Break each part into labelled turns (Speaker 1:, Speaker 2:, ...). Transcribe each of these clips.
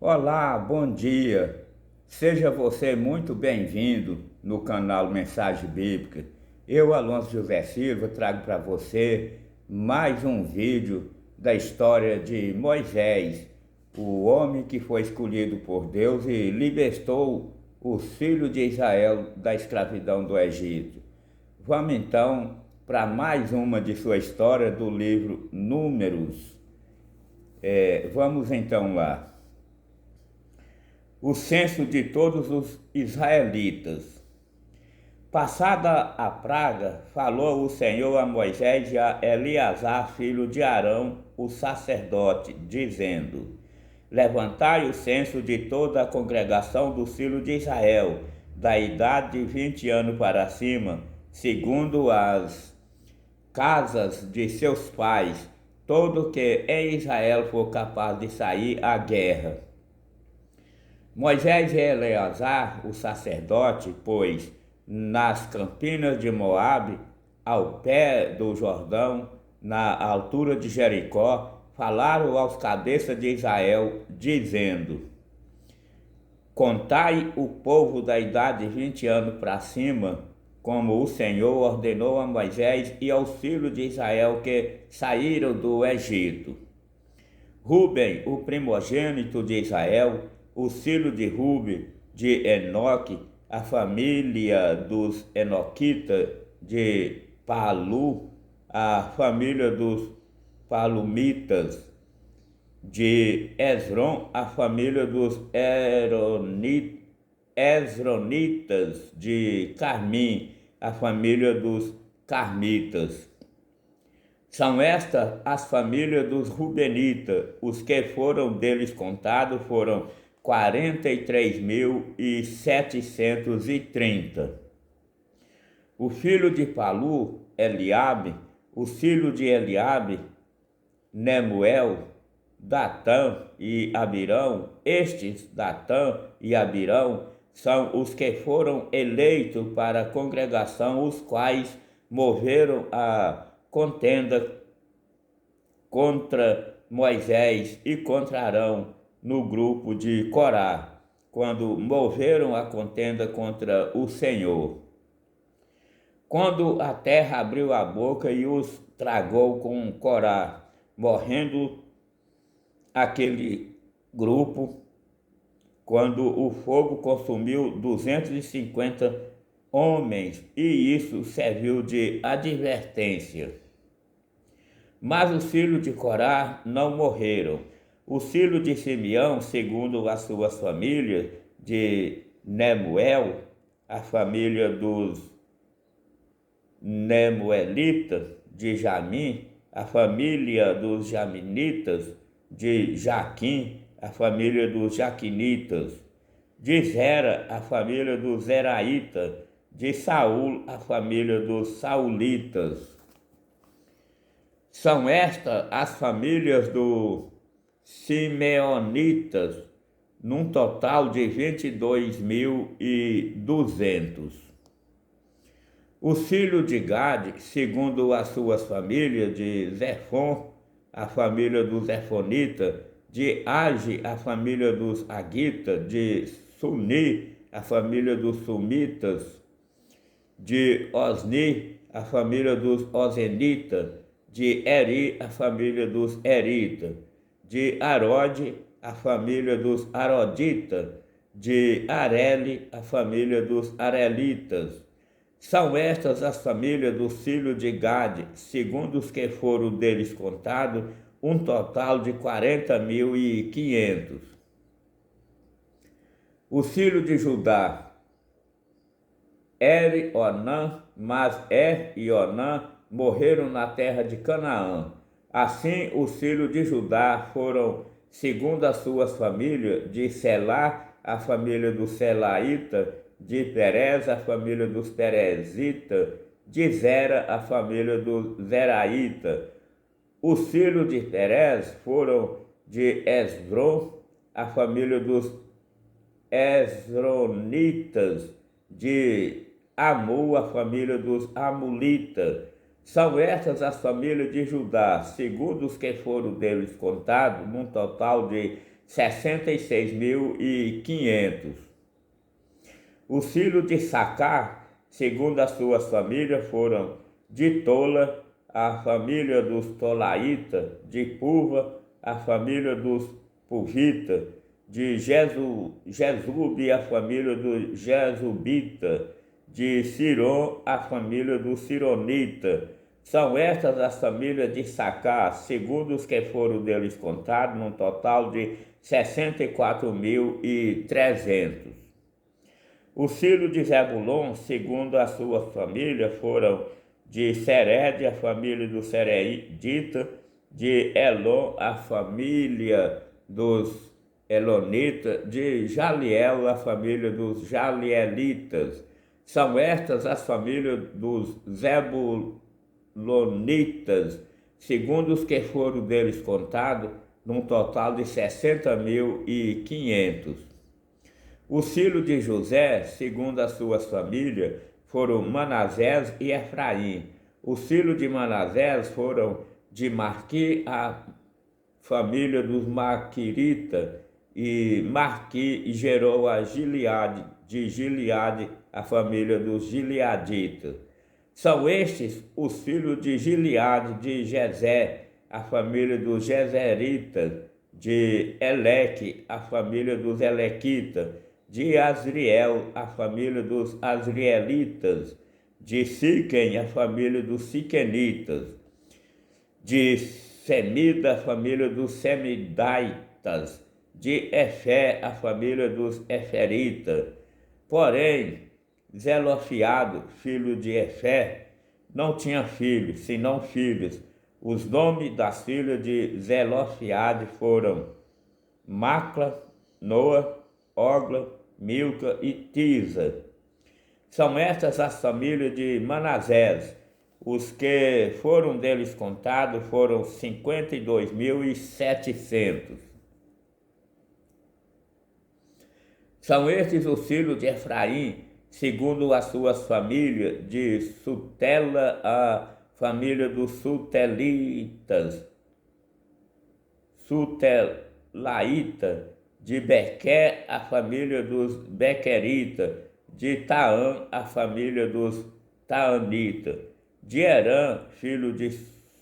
Speaker 1: Olá, bom dia. Seja você muito bem-vindo no canal Mensagem Bíblica. Eu, Alonso José Silva, trago para você mais um vídeo da história de Moisés, o homem que foi escolhido por Deus e libertou os filhos de Israel da escravidão do Egito. Vamos então para mais uma de sua história do livro Números. Vamos então lá. O censo de todos os israelitas. Passada a praga, falou o Senhor a Moisés e a Eleazar, filho de Arão, o sacerdote, dizendo: Levantai o censo de toda a congregação dos filhos de Israel, da idade de 20 anos para cima, segundo as casas de seus pais, todo que em Israel for capaz de sair à guerra. Moisés e Eleazar, o sacerdote, pois nas campinas de Moabe, ao pé do Jordão, na altura de Jericó, falaram aos cabeças de Israel, dizendo: Contai o povo da idade de 20 anos para cima, como o Senhor ordenou a Moisés e aos filhos de Israel que saíram do Egito. Rúben, o primogênito de Israel, os filhos de Rúben, de Enoque, a família dos Enoquitas, de Palu, a família dos Palumitas, de Esrom, a família dos Esronitas, de Carmim, a família dos Carmitas. São estas as famílias dos Rubenitas. Os que foram deles contados foram 43.730. O filho de Palu, Eliabe, o filho de Eliabe, Nemuel, Datã e Abirão. Estes, Datã e Abirão, são os que foram eleitos para a congregação, os quais moveram a contenda contra Moisés e contra Arão no grupo de Corá, quando moveram a contenda contra o Senhor. Quando a terra abriu a boca e os tragou com Corá, morrendo aquele grupo, quando o fogo consumiu 250 homens, e isso serviu de advertência. Mas os filhos de Corá não morreram. Os filhos de Simeão, segundo as suas famílias, de Nemuel, a família dos Nemuelitas, de Jamim, a família dos Jaminitas, de Jaquim, a família dos Jaquinitas, de Zera, a família dos Zeraitas, de Saul, a família dos Saulitas. São estas as famílias dos Simeonitas, num total de 22.200. Os filhos de Gade, segundo as suas famílias, de Zefon, a família dos Zefonitas, de Age, a família dos Agitas, de Suni, a família dos Sumitas, de Osni, a família dos Osenitas, de Eri, a família dos Eritas, de Arode, a família dos Aroditas, de Areli, a família dos Arelitas. São estas as famílias dos filhos de Gade, segundo os que foram deles contados, um total de 40.500. Os filhos de Judá, Er, Onã, mas Er e Onã morreram na terra de Canaã. Assim, os filhos de Judá foram, segundo as suas famílias, de Selá, a família dos Selaítas, de Perez, a família dos Perezitas, de Zera, a família dos Zeraitas. Os filhos de Perez foram de Esrom, a família dos Esronitas, de Amu, a família dos Amulitas. São estas as famílias de Judá, segundo os que foram deles contados, num total de 66.500. Os filhos de Sacar, segundo as suas famílias, foram de Tola, a família dos Tolaitas; de Puva, a família dos Puvitas; de Jesube, a família dos Jesubitas; de Siron, a família dos Sironitas. São estas as famílias de Sacar, segundo os que foram deles contados, num total de 64.300. Os filhos de Zebulon, segundo as suas famílias, foram de Sered, a família dos Sereditas; de Elon, a família dos Elonitas; de Jaliel, a família dos Jalielitas. São estas as famílias dos Zebulonitas, segundo os que foram deles contados, num total de 60.500. Os filhos de José, segundo as suas famílias, foram Manassés e Efraim. Os filhos de Manassés foram de Marqui, a família dos Maquiritas; e Marqui gerou a Gileade; de Gileade, a família dos Gileaditas. São estes os filhos de Gileade, de Jezé, a família dos Jezeritas; de Eleque, a família dos Elequitas; de Asriel, a família dos Asrielitas; de Siquém, a família dos Siquenitas; de Semida, a família dos Semidaitas; de Efé, a família dos Eferitas. Porém, Zelofiado, filho de Efé, não tinha filhos, senão filhos. Os nomes das filhas de Zelofiado foram Macla, Noa, Ogla, Milca e Tisa. São estas as famílias de Manassés. Os que foram deles contados foram 52.700. São estes os filhos de Efraim, segundo as suas famílias: de Sutela, a família dos Sutelitas, Sutelaíta; de Bequer, a família dos Bequeritas; de Taã, a família dos Taanitas; de Herã, filho de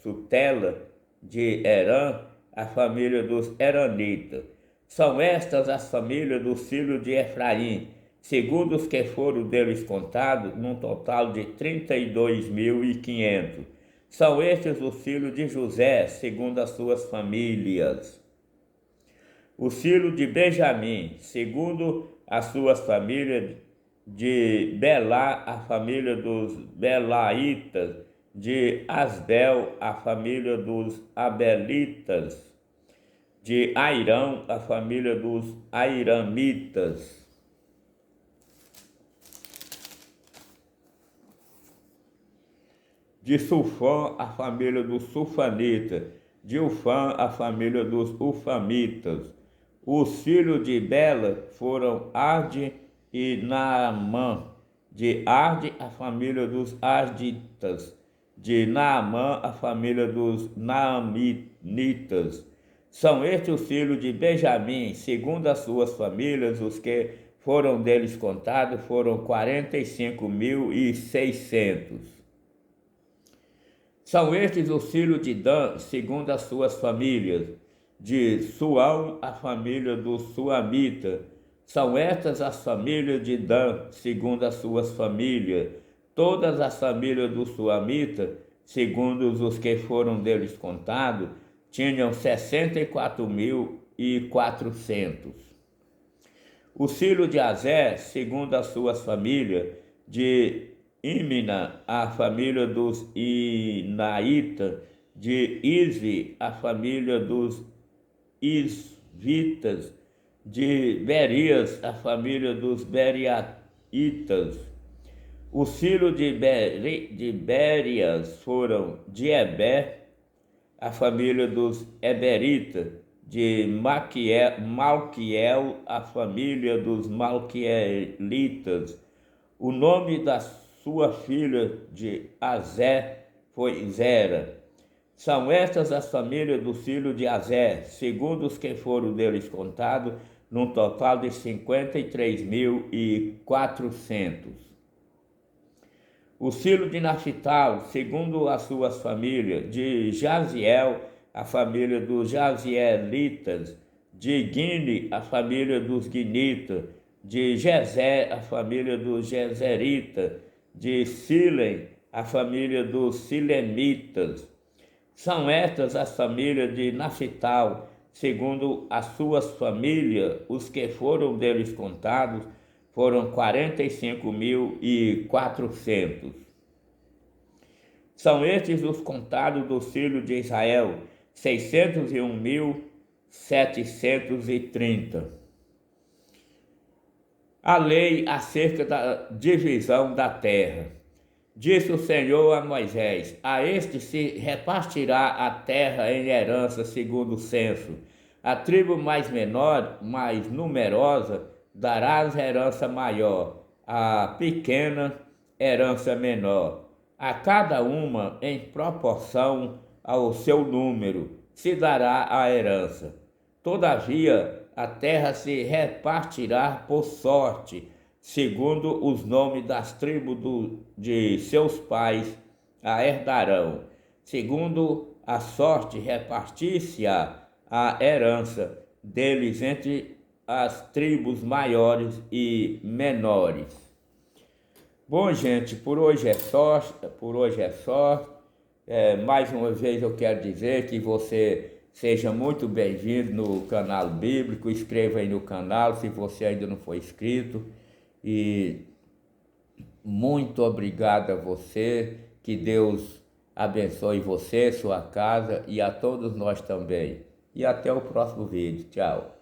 Speaker 1: Sutela; de Herã, a família dos Heranitas. São estas as famílias dos filhos de Efraim, segundo os que foram deles contados, num total de 32.500. São estes os filhos de José, segundo as suas famílias. Os filhos de Benjamim, segundo as suas famílias: de Belá, a família dos Belaitas; de Asbel, a família dos Abelitas; de Airão, a família dos Airamitas; de Sufã, a família dos Sufanitas; de Ufã, a família dos Ufamitas. Os filhos de Bela foram Arde e Naamã; de Arde, a família dos Arditas; de Naamã, a família dos Naamitas. São estes os filhos de Benjamim, segundo as suas famílias. Os que foram deles contados foram 45.600. São estes os filhos de Dan, segundo as suas famílias: de Suão, a família dos Suamitas. São estas as famílias de Dan, segundo as suas famílias. Todas as famílias dos Suamitas, segundo os que foram deles contados, tinham 64.400. Os filhos de Azé, segundo as suas famílias: de Imna, a família dos Inaítas; de Isvi, a família dos Isvitas; de Berias, a família dos Beriaitas. Os filhos de Berias foram de Eber, a família dos Eberitas; de Malquiel, a família dos Malquielitas. O nome da sua filha de Azé foi Zera. São estas as famílias dos filhos de Azer, segundo os que foram deles contados, num total de 53.400. Os filhos de Naphtali, segundo as suas famílias, de Jaziel, a família dos Jazielitas, de Guine, a família dos Guinitas, de Jezé, a família dos Jezeritas, de Silem, a família dos Silemitas. São estas as famílias de Naphtali, segundo as suas famílias, os que foram deles contados foram 45.400. São estes os contados dos filhos de Israel, 601.730. A lei acerca da divisão da terra. Disse o Senhor a Moisés: a este se repartirá a terra em herança segundo o censo. A tribo mais menor, mais numerosa, darás herança maior, a pequena herança menor. A cada uma, em proporção ao seu número, se dará a herança. Todavia, a terra se repartirá por sorte, segundo os nomes das tribos de seus pais a herdarão. Segundo a sorte, repartir-se-á a herança deles entre as tribos maiores e menores. Bom, gente, por hoje é só. Mais uma vez eu quero dizer que você seja muito bem-vindo no canal bíblico. Inscreva aí no canal se você ainda não for inscrito. E muito obrigado a você, que Deus abençoe você, sua casa e a todos nós também. E até o próximo vídeo. Tchau.